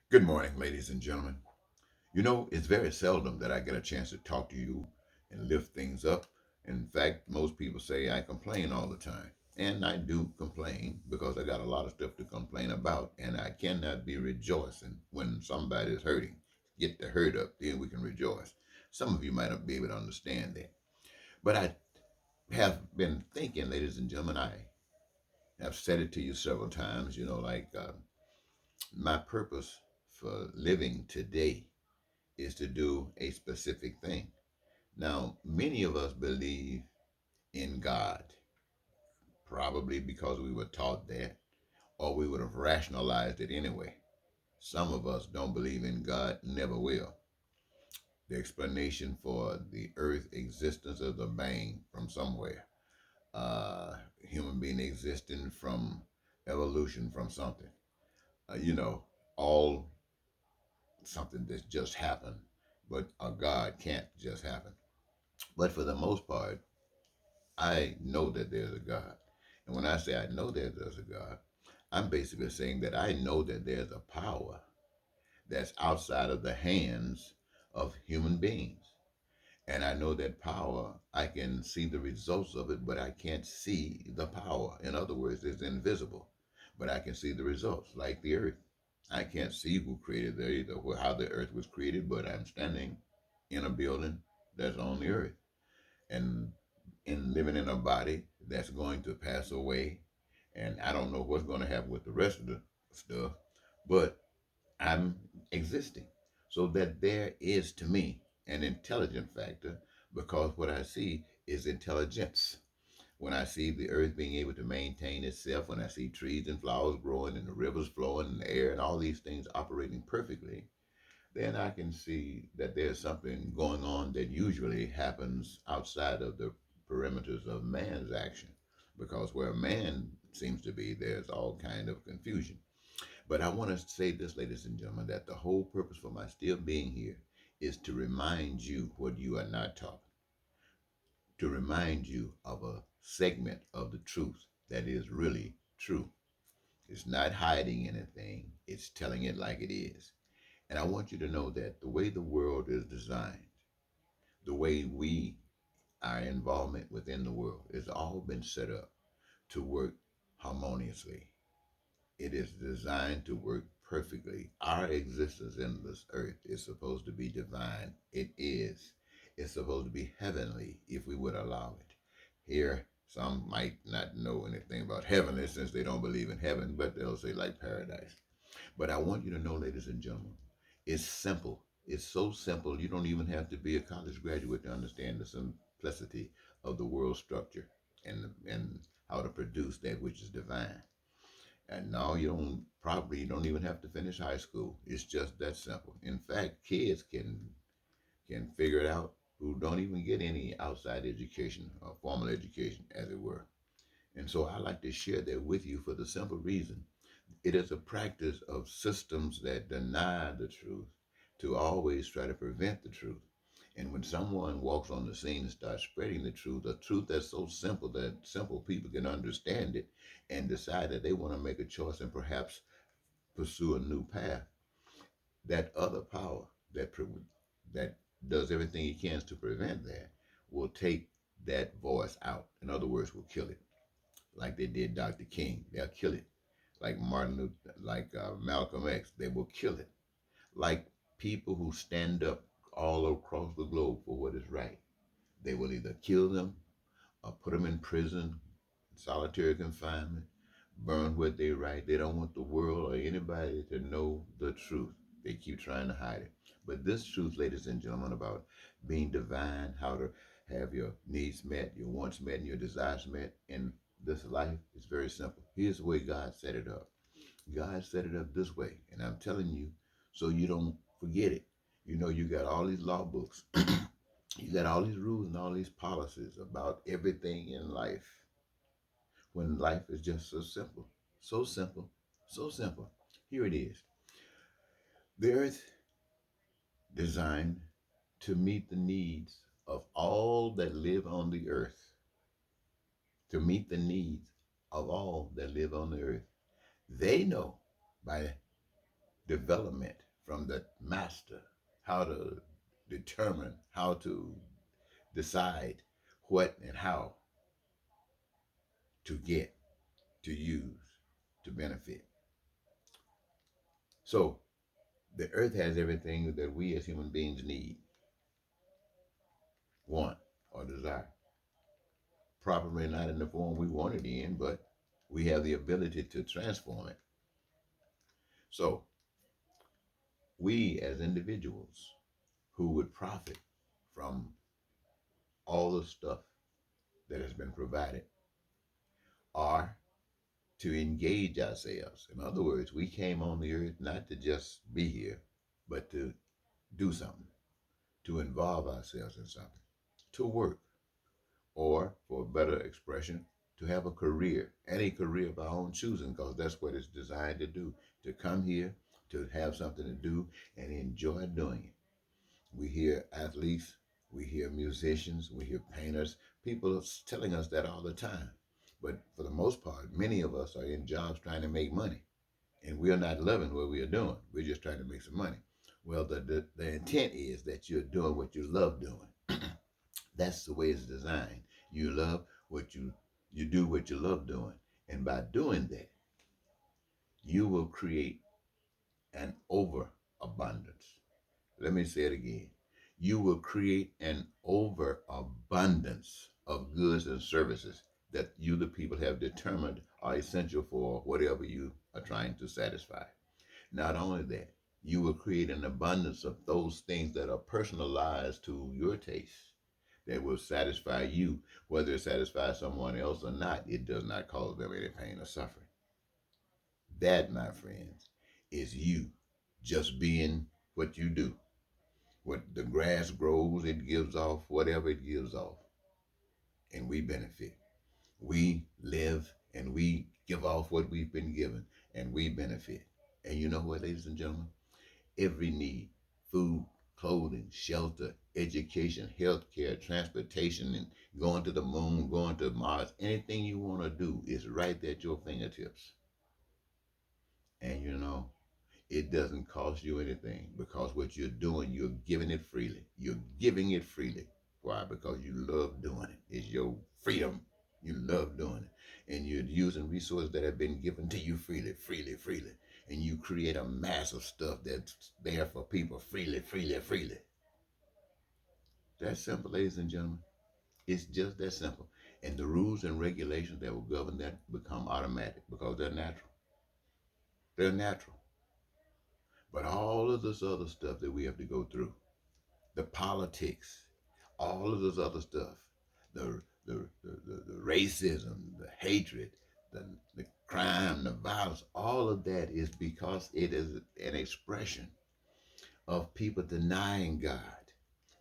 Good morning, ladies and gentlemen. It's very seldom that I get a chance to talk to you and lift things up. In fact, most people say I complain all the time. And I do complain because I got a lot of stuff to complain about, and I cannot be rejoicing when somebody is hurting. Get the hurt up, then we can rejoice. Some of you might not be able to understand that. But I have been thinking, ladies and gentlemen, I have said it to you several times, my purpose for living today is to do a specific thing. Now, many of us believe in God, probably because we were taught that, or we would have rationalized it anyway. Some of us don't believe in God, never will. The explanation for the earth existence of the bang from somewhere. Human being existing from evolution from something. You know, all something that's just happened, but a God can't just happen. But for the most part, I know that there's a God. And when I say I know that there's a God, I'm basically saying that I know that there's a power that's outside of the hands of human beings. And I know that power, I can see the results of it, but I can't see the power. In other words, it's invisible, but I can see the results, like the earth. I can't see who created the earth or how the earth was created, but I'm standing in a building that's on the earth. And in living in a body that's going to pass away. And I don't know what's going to happen with the rest of the stuff, but I'm existing. So that there is to me an intelligent factor because what I see is intelligence. When I see the earth being able to maintain itself, when I see trees and flowers growing and the rivers flowing and the air and all these things operating perfectly, then I can see that there's something going on that usually happens outside of the perimeters of man's action. Because where man seems to be, there's all kind of confusion. But I want to say this, ladies and gentlemen, that the whole purpose for my still being here is to remind you what you are not taught, to remind you of a segment of the truth that is really true. It's not hiding anything, it's telling it like it is. And I want you to know that the way the world is designed, the way our involvement within the world, has all been set up to work harmoniously. It is designed to work perfectly. Our existence in this earth is supposed to be divine. It is. It's supposed to be heavenly if we would allow it. Here, some might not know anything about heavenly since they don't believe in heaven, but they'll say like paradise. But I want you to know, ladies and gentlemen, it's simple. It's so simple, you don't even have to be a college graduate to understand the simplicity of the world structure and how to produce that which is divine. And now you don't even have to finish high school. It's just that simple. In fact, kids can figure it out who don't even get any outside education or formal education, as it were. And so I like to share that with you for the simple reason it is a practice of systems that deny the truth to always try to prevent the truth. And when someone walks on the scene and starts spreading the truth, a truth that's so simple that simple people can understand it and decide that they want to make a choice and perhaps pursue a new path, that other power that does everything it can to prevent that will take that voice out. In other words, will kill it, like they did Dr. King. They'll kill it like Martin Luther, like Malcolm X, they will kill it. Like people who stand up all across the globe for what is right, they will either kill them or put them in prison, solitary confinement, burn what they write. They don't want the world or anybody to know the truth. They keep trying to hide it. But this truth, ladies and gentlemen, about being divine, how to have your needs met, your wants met, and your desires met in this life is very simple. Here's the way God set it up. God set it up this way, and I'm telling you, so you don't forget it. You got all these law books, you got all these rules and all these policies about everything in life when life is just so simple. So simple. So simple. Here it is. The earth designed to meet the needs of all that live on the earth. To meet the needs of all that live on the earth. They know by development from the master, how to determine, how to decide what and how to get, to use, to benefit. So the earth has everything that we as human beings need, want, or desire. Probably not in the form we want it in, but we have the ability to transform it. So we as individuals who would profit from all the stuff that has been provided are to engage ourselves. In other words, we came on the earth not to just be here, but to do something, to involve ourselves in something, to work, or for a better expression, to have a career, any career of our own choosing, because that's what it's designed to do, to come here, to have something to do and enjoy doing it. We hear athletes, we hear musicians, we hear painters, people are telling us that all the time. But for the most part, many of us are in jobs trying to make money, and we're not loving what we are doing. We're just trying to make some money. Well, the intent is that you're doing what you love doing. That's the way it's designed. You love what you do what you love doing. And by doing that, you will create an overabundance. Let me say it again. You will create an overabundance of goods and services that you, the people, have determined are essential for whatever you are trying to satisfy. Not only that, you will create an abundance of those things that are personalized to your taste, that will satisfy you. Whether it satisfies someone else or not, it does not cause them any pain or suffering. That, my friends, is you just being what you do. What the grass grows, it gives off whatever it gives off, and we benefit. We live and we give off what we've been given, and we benefit. And you know what, ladies and gentlemen? Every need, food, clothing, shelter, education, health care, transportation, and going to the moon, going to Mars, anything you want to do is right there at your fingertips. And you know, it doesn't cost you anything, because what you're doing, you're giving it freely. You're giving it freely. Why? Because you love doing it. It's your freedom. You love doing it. And you're using resources that have been given to you freely, freely, freely. And you create a mass of stuff that's there for people freely, freely, freely. That's simple, ladies and gentlemen. It's just that simple. And the rules and regulations that will govern that become automatic, because they're natural. They're natural. But all of this other stuff that we have to go through, the politics, all of this other stuff, the racism, the hatred, the crime, the violence, all of that is because it is an expression of people denying God.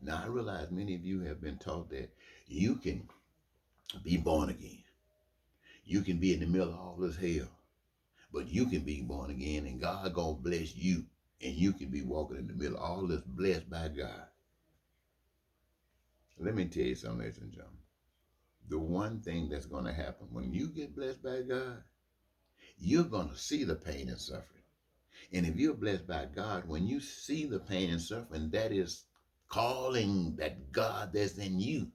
Now, I realize many of you have been taught that you can be born again. You can be in the middle of all this hell, but you can be born again and God gonna bless you, and you can be walking in the middle of all this blessed by God. Let me tell you something, ladies and gentlemen. The one thing that's going to happen when you get blessed by God, you're going to see the pain and suffering. And if you're blessed by God, when you see the pain and suffering, that is calling that God that's in you,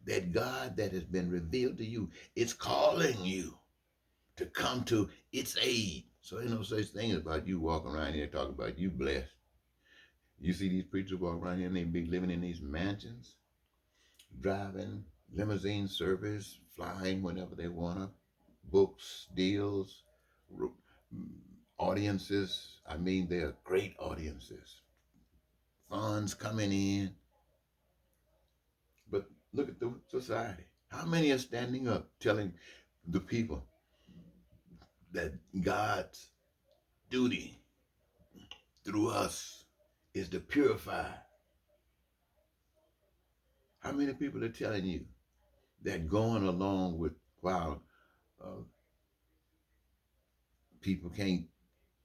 that God that has been revealed to you, it's calling you to come to its aid. So ain't no such thing about you walking around here talking about you blessed. You see these preachers walk around here and they be living in these mansions, driving limousine service, flying whenever they want to, books, deals, audiences. I mean, they're great audiences, funds coming in. But look at the society. How many are standing up telling the people that God's duty through us is to purify? How many people are telling you that going along with, wow, uh, people can't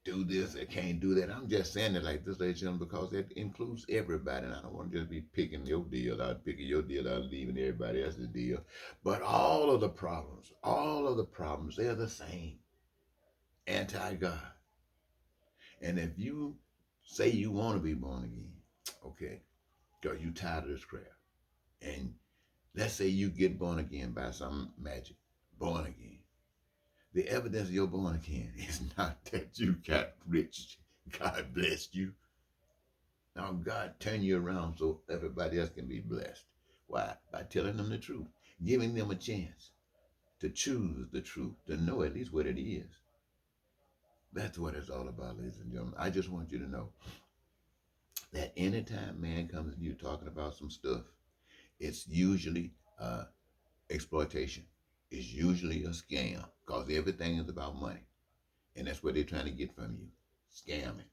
do this, they can't do that? I'm just saying it like this, ladies and gentlemen, because it includes everybody. And I don't want to just be picking your deal out, leaving everybody else's deal. But all of the problems, they're the same. Anti-God. And if you say you want to be born again, okay, because you tired of this crap, and let's say you get born again by some magic, born again. The evidence you're born again is not that you got rich, God blessed you. Now God turn you around so everybody else can be blessed. Why? By telling them the truth, giving them a chance to choose the truth, to know at least what it is. That's what it's all about, ladies and gentlemen. I just want you to know that anytime man comes to you talking about some stuff, it's usually exploitation. It's usually a scam because everything is about money. And that's what they're trying to get from you. Scamming.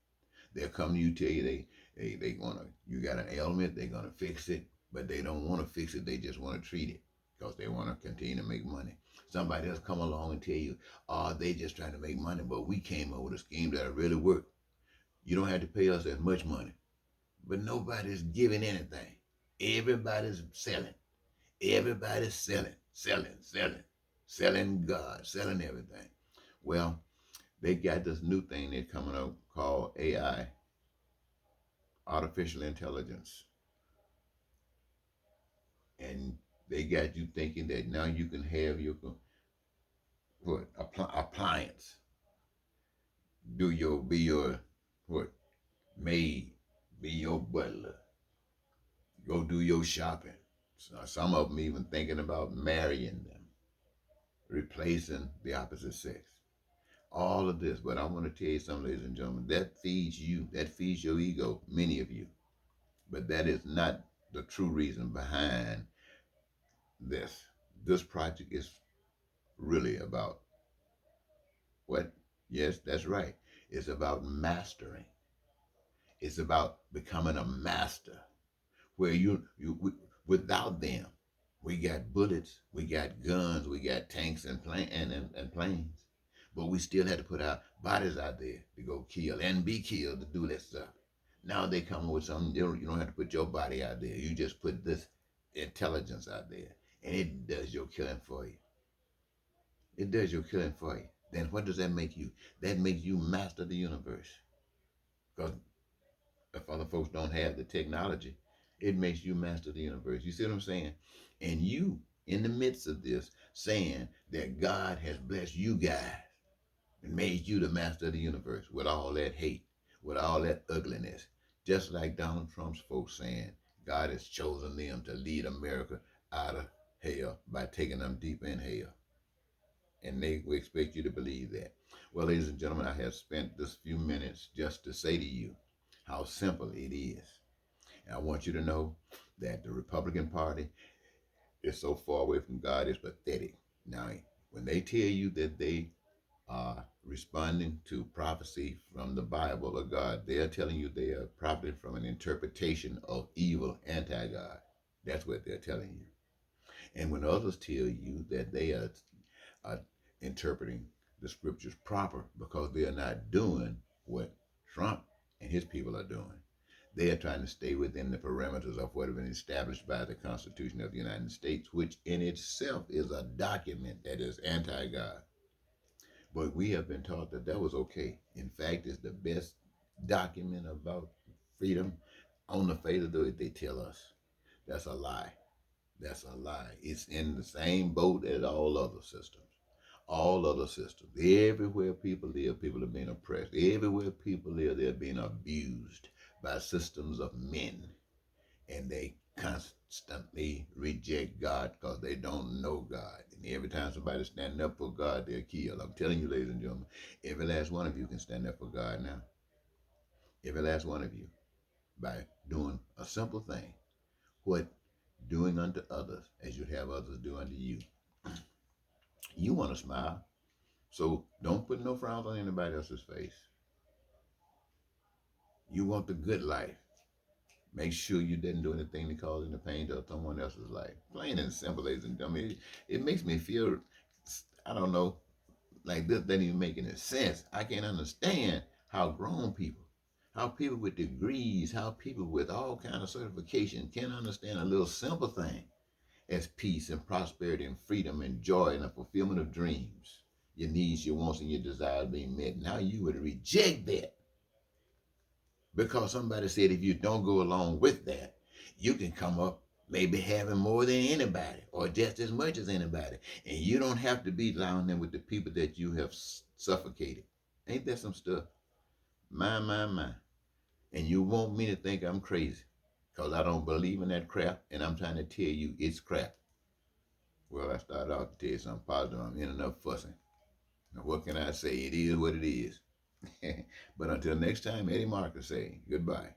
They'll come to you, tell you they gonna, you got an ailment, they're gonna fix it, but they don't want to fix it, they just want to treat it because they want to continue to make money. Somebody else come along and tell you, oh, they just trying to make money, but we came up with a scheme that'll really work. You don't have to pay us as much money. But nobody's giving anything. Everybody's selling. Everybody's selling God, selling everything. Well, they got this new thing that's coming up called AI, artificial intelligence. And they got you thinking that now you can have your appliance, be your what maid, be your butler, go do your shopping. So some of them even thinking about marrying them, replacing the opposite sex. All of this, but I want to tell you something, ladies and gentlemen, that feeds you, that feeds your ego, many of you. But that is not the true reason behind this. This project is really about what? Yes, that's right. It's about mastering. It's about becoming a master. Where without them, we got bullets, we got guns, we got tanks and planes, but we still had to put our bodies out there to go kill and be killed to do that stuff. Now they come with something, you don't have to put your body out there. You just put this intelligence out there, and it does your killing for you. It does your killing for you. Then what does that make you? That makes you master the universe. Because if other folks don't have the technology, it makes you master the universe. You see what I'm saying? And you, in the midst of this, saying that God has blessed you guys and made you the master of the universe with all that hate, with all that ugliness. Just like Donald Trump's folks saying God has chosen them to lead America out of hell by taking them deep in hell. And they will expect you to believe that. Well, ladies and gentlemen, I have spent this few minutes just to say to you how simple it is. And I want you to know that the Republican Party is so far away from God, it's pathetic. Now, when they tell you that they are responding to prophecy from the Bible or God, they are telling you they are profiting from an interpretation of evil anti-God. That's what they're telling you. And when others tell you that they are interpreting the scriptures proper because they are not doing what Trump and his people are doing, they are trying to stay within the parameters of what has been established by the Constitution of the United States, which in itself is a document that is anti-God. But we have been taught that that was okay. In fact, it's the best document about freedom on the face of the earth, they tell us. That's a lie. That's a lie. It's in the same boat as all other systems. All other systems. Everywhere people live, people are being oppressed. Everywhere people live, they're being abused by systems of men. And they constantly reject God because they don't know God. And every time somebody stands up for God, they're killed. I'm telling you, ladies and gentlemen, every last one of you can stand up for God now. Every last one of you. By doing a simple thing. What? Doing unto others as you'd have others do unto you. You want to smile. So don't put no frowns on anybody else's face. You want the good life. Make sure you didn't do anything to cause any pain to someone else's life. Plain and simple, ladies and gentlemen. It makes me feel, I don't know, like this doesn't even make any sense. I can't understand how grown people, how people with degrees, how people with all kind of certification can't understand a little simple thing as peace and prosperity and freedom and joy and the fulfillment of dreams. Your needs, your wants, and your desires being met. Now you would reject that Because somebody said if you don't go along with that, you can come up maybe having more than anybody or just as much as anybody. And you don't have to be down there with the people that you have suffocated. Ain't that some stuff? My. And you want me to think I'm crazy because I don't believe in that crap and I'm trying to tell you it's crap. Well, I started out to tell you something positive. I'm in enough fussing. Now, what can I say? It is what it is. But until next time, Eddie Marcus say goodbye.